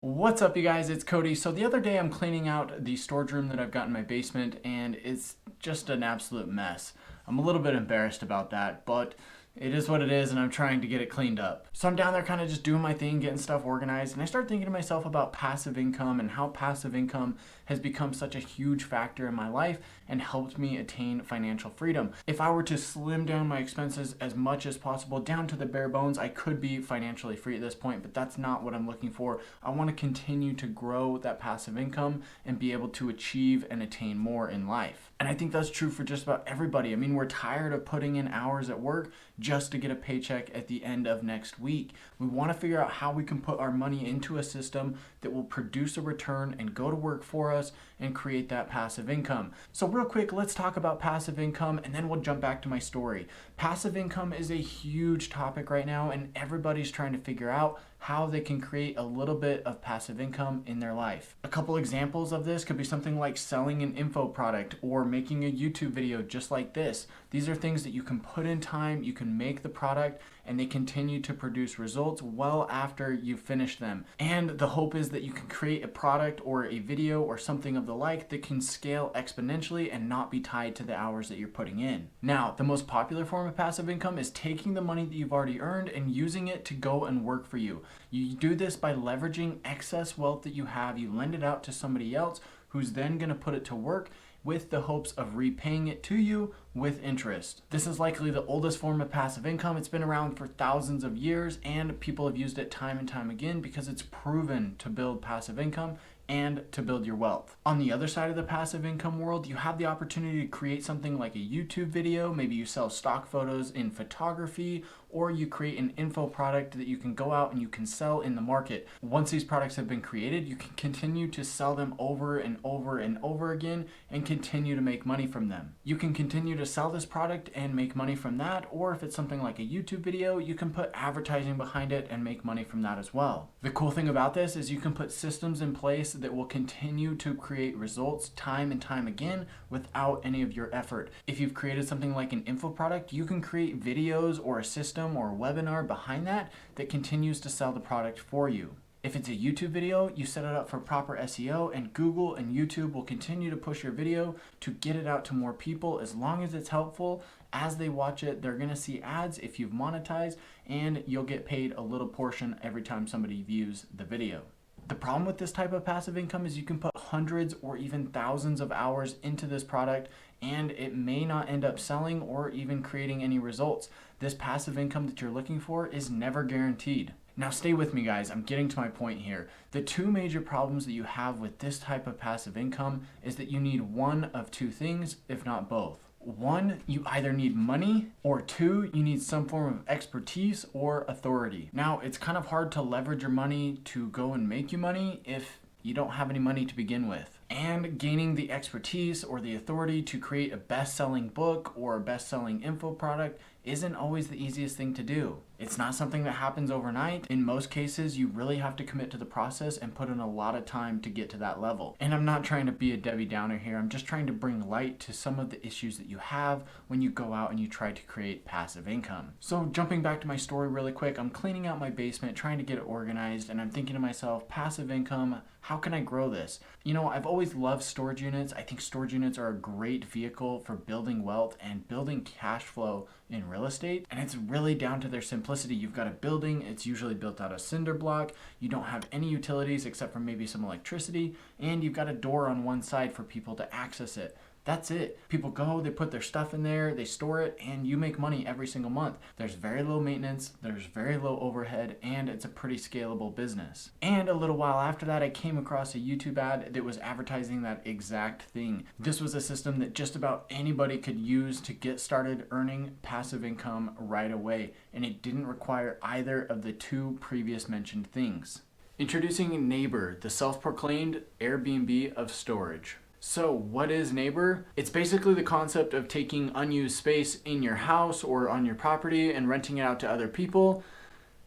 What's up, you guys? It's Cody. So the other day I'm cleaning out the storage room that I've got in my basement, and it's just an absolute mess. I'm a little bit embarrassed about that, but it is what it is, and I'm trying to get it cleaned up. So I'm down there kind of just doing my thing, getting stuff organized, and I start thinking to myself about passive income and how passive income has become such a huge factor in my life and helped me attain financial freedom. If I were to slim down my expenses as much as possible down to the bare bones, I could be financially free at this point, but that's not what I'm looking for. I want to continue to grow that passive income and be able to achieve and attain more in life. And I think that's true for just about everybody. I mean, we're tired of putting in hours at work just to get a paycheck at the end of next week. We want to figure out how we can put our money into a system that will produce a return and go to work for us and create that passive income. So real quick, let's talk about passive income and then we'll jump back to my story. Passive income is a huge topic right now, and everybody's trying to figure out how they can create a little bit of passive income in their life. A couple examples of this could be something like selling an info product or making a YouTube video just like this. These are things that you can put in time, you can make the product, and they continue to produce results well after you finish them. And the hope is that you can create a product or a video or something of the like that can scale exponentially and not be tied to the hours that you're putting in. Now, the most popular form of passive income is taking the money that you've already earned and using it to go and work for you. You do this by leveraging excess wealth that you have. You lend it out to somebody else who's then going to put it to work with the hopes of repaying it to you with interest. This is likely the oldest form of passive income. It's been around for thousands of years, and people have used it time and time again because it's proven to build passive income and to build your wealth. On the other side of the passive income world, you have the opportunity to create something like a YouTube video. Maybe you sell stock photos in photography, or you create an info product that you can go out and you can sell in the market. Once these products have been created, you can continue to sell them over and over and over again and continue to make money from them. You can continue to sell this product and make money from that, or if it's something like a YouTube video, you can put advertising behind it and make money from that as well. The cool thing about this is you can put systems in place that will continue to create results time and time again without any of your effort. If you've created something like an info product, you can create videos or a system or a webinar behind that that continues to sell the product for you. If it's a YouTube video, you set it up for proper SEO, and Google and YouTube will continue to push your video to get it out to more people as long as it's helpful. As they watch it, they're going to see ads if you've monetized, and you'll get paid a little portion every time somebody views the video. The problem with this type of passive income is you can put hundreds or even thousands of hours into this product and it may not end up selling or even creating any results. This passive income that you're looking for is never guaranteed. Now stay with me, guys. I'm getting to my point here. The two major problems that you have with this type of passive income is that you need one of two things, if not both. One, you either need money, or two, you need some form of expertise or authority. Now, it's kind of hard to leverage your money to go and make you money if you don't have any money to begin with. And gaining the expertise or the authority to create a best-selling book or a best-selling info product isn't always the easiest thing to do. It's not something that happens overnight. In most cases, you really have to commit to the process and put in a lot of time to get to that level. And I'm not trying to be a Debbie Downer here. I'm just trying to bring light to some of the issues that you have when you go out and you try to create passive income. So jumping back to my story really quick, I'm cleaning out my basement, trying to get it organized, and I'm thinking to myself, passive income, how can I grow this? You know, I've always loved storage units. I think storage units are a great vehicle for building wealth and building cash flow in real estate, and it's really down to their simplicity. You've got a building, it's usually built out of cinder block, you don't have any utilities except for maybe some electricity, and you've got a door on one side for people to access it. That's it. People go, they put their stuff in there, they store it, and you make money every single month. There's very low maintenance, there's very low overhead, and it's a pretty scalable business. And a little while after that, I came across a YouTube ad that was advertising that exact thing. This was a system that just about anybody could use to get started earning passive income right away, and it didn't require either of the two previous mentioned things. Introducing Neighbor, the self-proclaimed Airbnb of storage. So what is Neighbor? It's basically the concept of taking unused space in your house or on your property and renting it out to other people,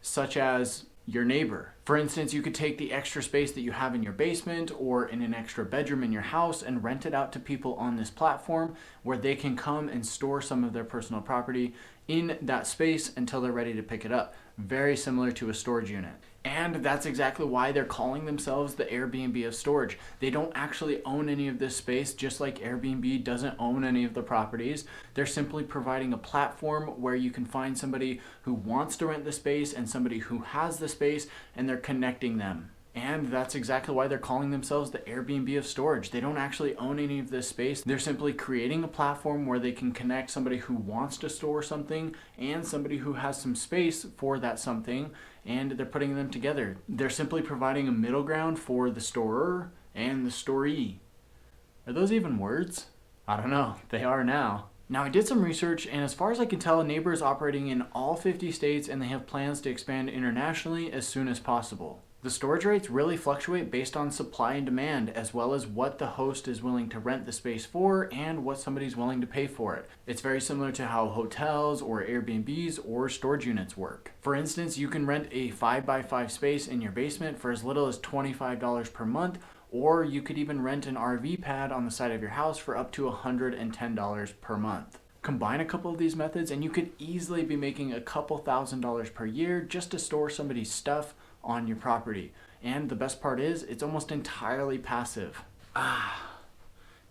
such as your neighbor. For instance, you could take the extra space that you have in your basement or in an extra bedroom in your house and rent it out to people on this platform where they can come and store some of their personal property in that space until they're ready to pick it up. Very similar to a storage unit. And that's exactly why they're calling themselves the Airbnb of storage. They don't actually own any of this space, just like Airbnb doesn't own any of the properties. They're simply providing a platform where you can find somebody who wants to rent the space and somebody who has the space, and they're connecting them. And that's exactly why they're calling themselves the Airbnb of storage. They don't actually own any of this space. They're simply creating a platform where they can connect somebody who wants to store something and somebody who has some space for that something, and they're putting them together. They're simply providing a middle ground for the storer and the storee. Are those even words? I don't know. They are now. Now, I did some research, and as far as I can tell, Neighbor is operating in all 50 states, and they have plans to expand internationally as soon as possible. The storage rates really fluctuate based on supply and demand, as well as what the host is willing to rent the space for and what somebody's willing to pay for it. It's very similar to how hotels or Airbnbs or storage units work. For instance, you can rent a 5x5 space in your basement for as little as $25 per month, or you could even rent an RV pad on the side of your house for up to $110 per month. Combine a couple of these methods and you could easily be making a couple $1,000s per year just to store somebody's stuff on your property. And the best part is, it's almost entirely passive.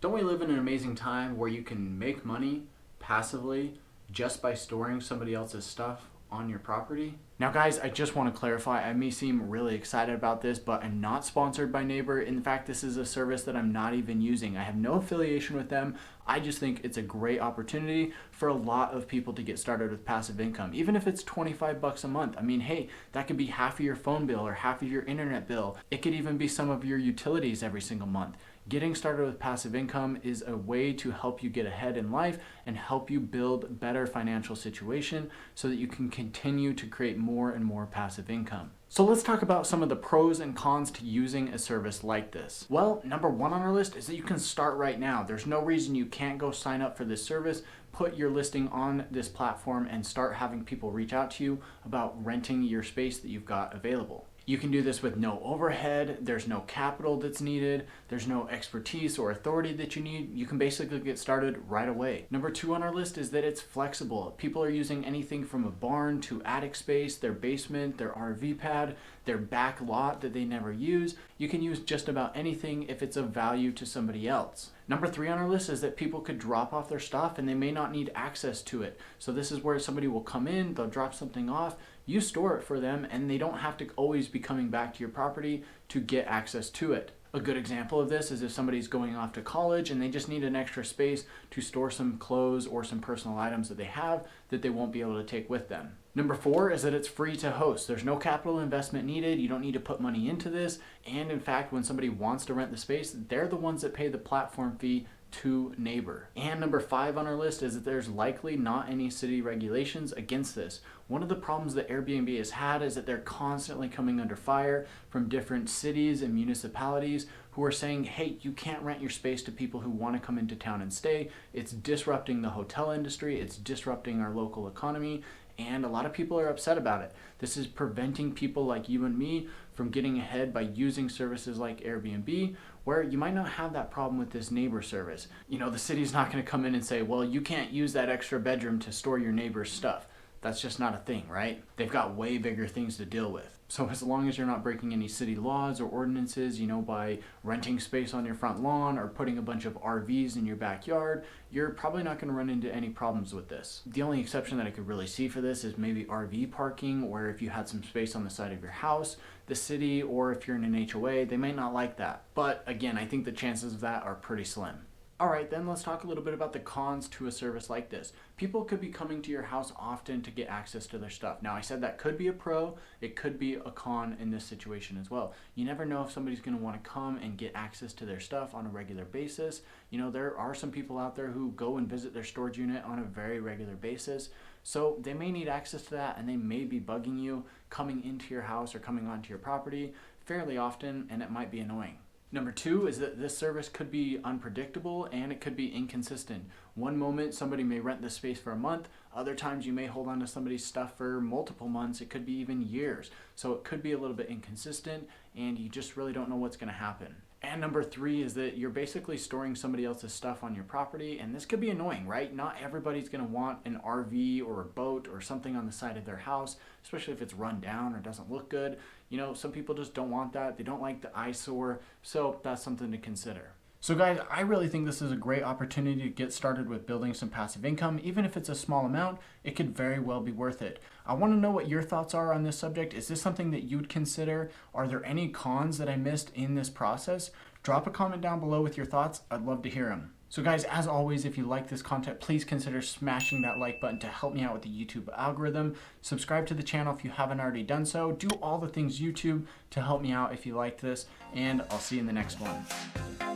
Don't we live in an amazing time where you can make money passively just by storing somebody else's stuff on your property? Now guys, I just want to clarify, I may seem really excited about this, but I'm not sponsored by Neighbor. In fact, this is a service that I'm not even using. I have no affiliation with them. I just think it's a great opportunity for a lot of people to get started with passive income. Even if it's 25 bucks a month. I mean, hey, that could be half of your phone bill or half of your internet bill. It could even be some of your utilities every single month. Getting started with passive income is a way to help you get ahead in life and help you build a better financial situation so that you can continue to create more and more passive income. So let's talk about some of the pros and cons to using a service like this. Well, number one on our list is that you can start right now. There's no reason you can't go sign up for this service, put your listing on this platform, and start having people reach out to you about renting your space that you've got available. You can do this with no overhead, there's no capital that's needed, there's no expertise or authority that you need. You can basically get started right away. Number two on our list is that it's flexible. People are using anything from a barn to attic space, their basement, their RV pad, their back lot that they never use. You can use just about anything if it's of value to somebody else. Number three on our list is that people could drop off their stuff and they may not need access to it. So this is where somebody will come in, they'll drop something off, you store it for them, and they don't have to always be coming back to your property to get access to it. A good example of this is if somebody's going off to college and they just need an extra space to store some clothes or some personal items that they have that they won't be able to take with them. Number four is that it's free to host. There's no capital investment needed. You don't need to put money into this. And in fact, when somebody wants to rent the space, they're the ones that pay the platform fee to Neighbor. And number five on our list is that there's likely not any city regulations against this. One of the problems that Airbnb has had is that they're constantly coming under fire from different cities and municipalities who are saying, hey, you can't rent your space to people who want to come into town and stay. It's disrupting the hotel industry. It's disrupting our local economy. And a lot of people are upset about it. This is preventing people like you and me from getting ahead by using services like Airbnb, where you might not have that problem with this Neighbor service. You know, the city's not going to come in and say, well, you can't use that extra bedroom to store your neighbor's stuff. That's just not a thing, right? They've got way bigger things to deal with. So as long as you're not breaking any city laws or ordinances, you know, by renting space on your front lawn or putting a bunch of RVs in your backyard, you're probably not going to run into any problems with this. The only exception that I could really see for this is maybe RV parking, where if you had some space on the side of your house, the city, or if you're in an HOA, they might not like that. But again, I think the chances of that are pretty slim. All right, then let's talk a little bit about the cons to a service like this. People could be coming to your house often to get access to their stuff. Now, I said that could be a pro, it could be a con in this situation as well. You never know if somebody's going to want to come and get access to their stuff on a regular basis. You know, there are some people out there who go and visit their storage unit on a very regular basis. So they may need access to that, and they may be bugging you coming into your house or coming onto your property fairly often, and it might be annoying. Number two is that this service could be unpredictable and it could be inconsistent. One moment somebody may rent this space for a month, other times you may hold on to somebody's stuff for multiple months, it could be even years. So it could be a little bit inconsistent and you just really don't know what's going to happen. And number three is that you're basically storing somebody else's stuff on your property, and this could be annoying, right? Not everybody's gonna want an RV or a boat or something on the side of their house, especially if it's run down or doesn't look good. You know, some people just don't want that. They don't like the eyesore, so that's something to consider. So guys, I really think this is a great opportunity to get started with building some passive income. Even if it's a small amount, it could very well be worth it. I want to know what your thoughts are on this subject. Is this something that you'd consider? Are there any cons that I missed in this process? Drop a comment down below with your thoughts. I'd love to hear them. So guys, as always, if you like this content, please consider smashing that like button to help me out with the YouTube algorithm. Subscribe to the channel if you haven't already done so. Do all the things YouTube to help me out if you like this, and I'll see you in the next one.